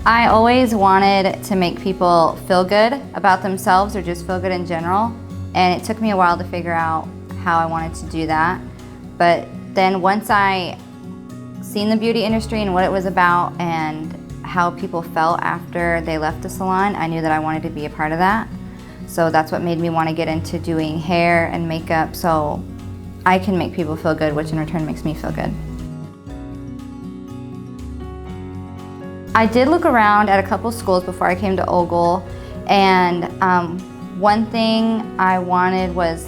I always wanted to make people feel good about themselves or just feel good in general, and it took me a while to figure out how I wanted to do that. But then once I seen the beauty industry and what it was about and how people felt after they left the salon, I knew that I wanted to be a part of that. So that's what made me want to get into doing hair and makeup so I can make people feel good, which in return makes me feel good. I did look around at a couple schools before I came to Ogle, and one thing I wanted was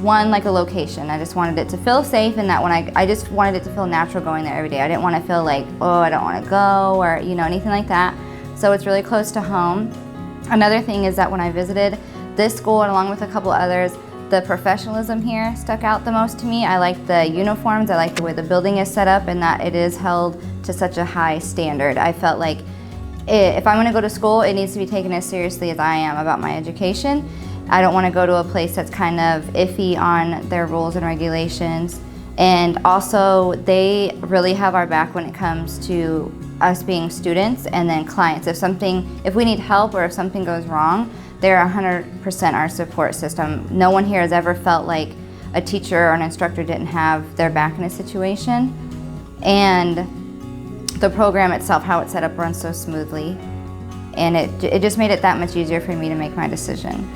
like a location. I just wanted it to feel safe, and that when I just wanted it to feel natural going there every day. I didn't want to feel like, oh, I don't want to go, or anything like that. So it's really close to home. Another thing is that when I visited this school and along with a couple others, the professionalism here stuck out the most to me. I like the uniforms, I like the way the building is set up, and that it is held to such a high standard. I felt like if I'm going to go to school, it needs to be taken as seriously as I am about my education. I don't want to go to a place that's kind of iffy on their rules and regulations. And also, they really have our back when it comes to us being students and then clients. If we need help or if something goes wrong, they're 100% our support system. No one here has ever felt like a teacher or an instructor didn't have their back in a situation. And the program itself, how it's set up, runs so smoothly. And it just made it that much easier for me to make my decision.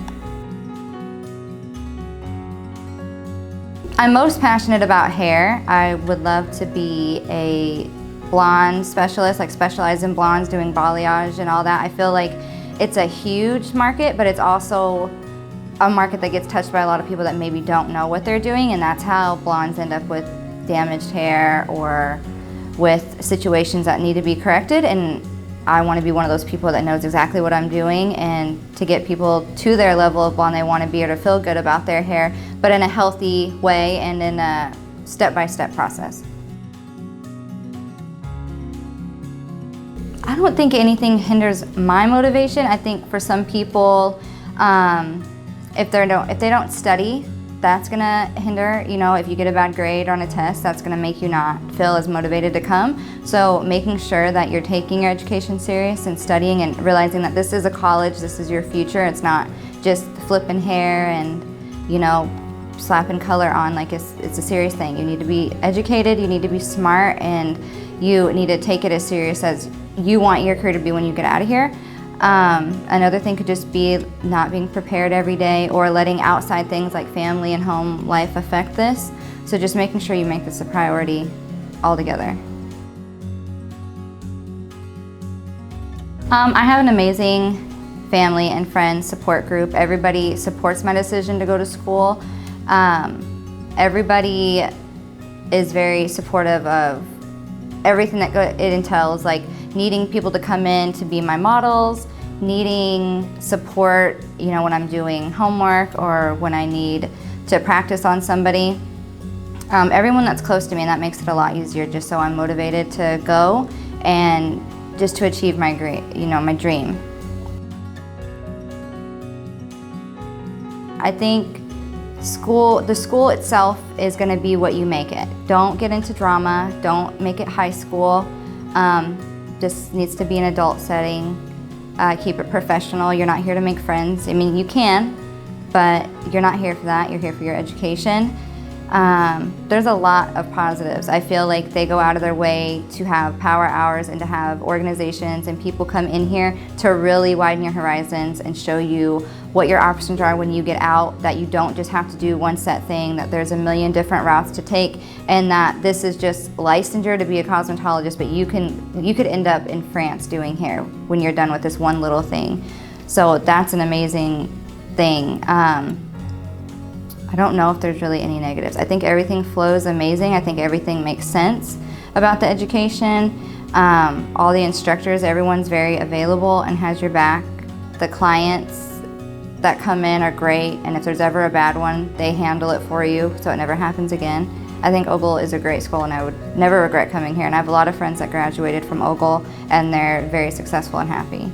I'm most passionate about hair. I would love to be a blonde specialist, like specialize in blondes, doing balayage and all that. I feel like it's a huge market, but it's also a market that gets touched by a lot of people that maybe don't know what they're doing, and that's how blondes end up with damaged hair or with situations that need to be corrected. And I want to be one of those people that knows exactly what I'm doing and to get people to their level of blonde they want to be or to feel good about their hair, but in a healthy way and in a step-by-step process. I don't think anything hinders my motivation. I think for some people, if they don't study, that's gonna hinder. If you get a bad grade on a test, that's gonna make you not feel as motivated to come. So making sure that you're taking your education serious and studying and realizing that this is a college, this is your future. It's not just flipping hair and slapping color on. Like it's a serious thing. You need to be educated, you need to be smart, and you need to take it as serious as you want your career to be when you get out of here. Another thing could just be not being prepared every day or letting outside things like family and home life affect this. So just making sure you make this a priority altogether. I have an amazing family and friends support group. Everybody supports my decision to go to school. Everybody is very supportive of everything that it entails, like needing people to come in to be my models, needing support, when I'm doing homework or when I need to practice on somebody. Everyone that's close to me, and that makes it a lot easier, just so I'm motivated to go and just to achieve my dream. I think the school itself is going to be what you make it. Don't get into drama, don't make it high school. Just needs to be an adult setting. Keep it professional. You're not here to make friends. I mean, you can, but you're not here for that. You're here for your education. There's a lot of positives. I feel like they go out of their way to have power hours and to have organizations and people come in here to really widen your horizons and show you what your options are when you get out, that you don't just have to do one set thing, that there's a million different routes to take, and that this is just licensure to be a cosmetologist, but you could end up in France doing hair when you're done with this one little thing. So that's an amazing thing. I don't know if there's really any negatives. I think everything flows amazing. I think everything makes sense about the education. All the instructors, everyone's very available and has your back. The clients that come in are great, and if there's ever a bad one, they handle it for you so it never happens again. I think Ogle is a great school, and I would never regret coming here. And I have a lot of friends that graduated from Ogle, and they're very successful and happy.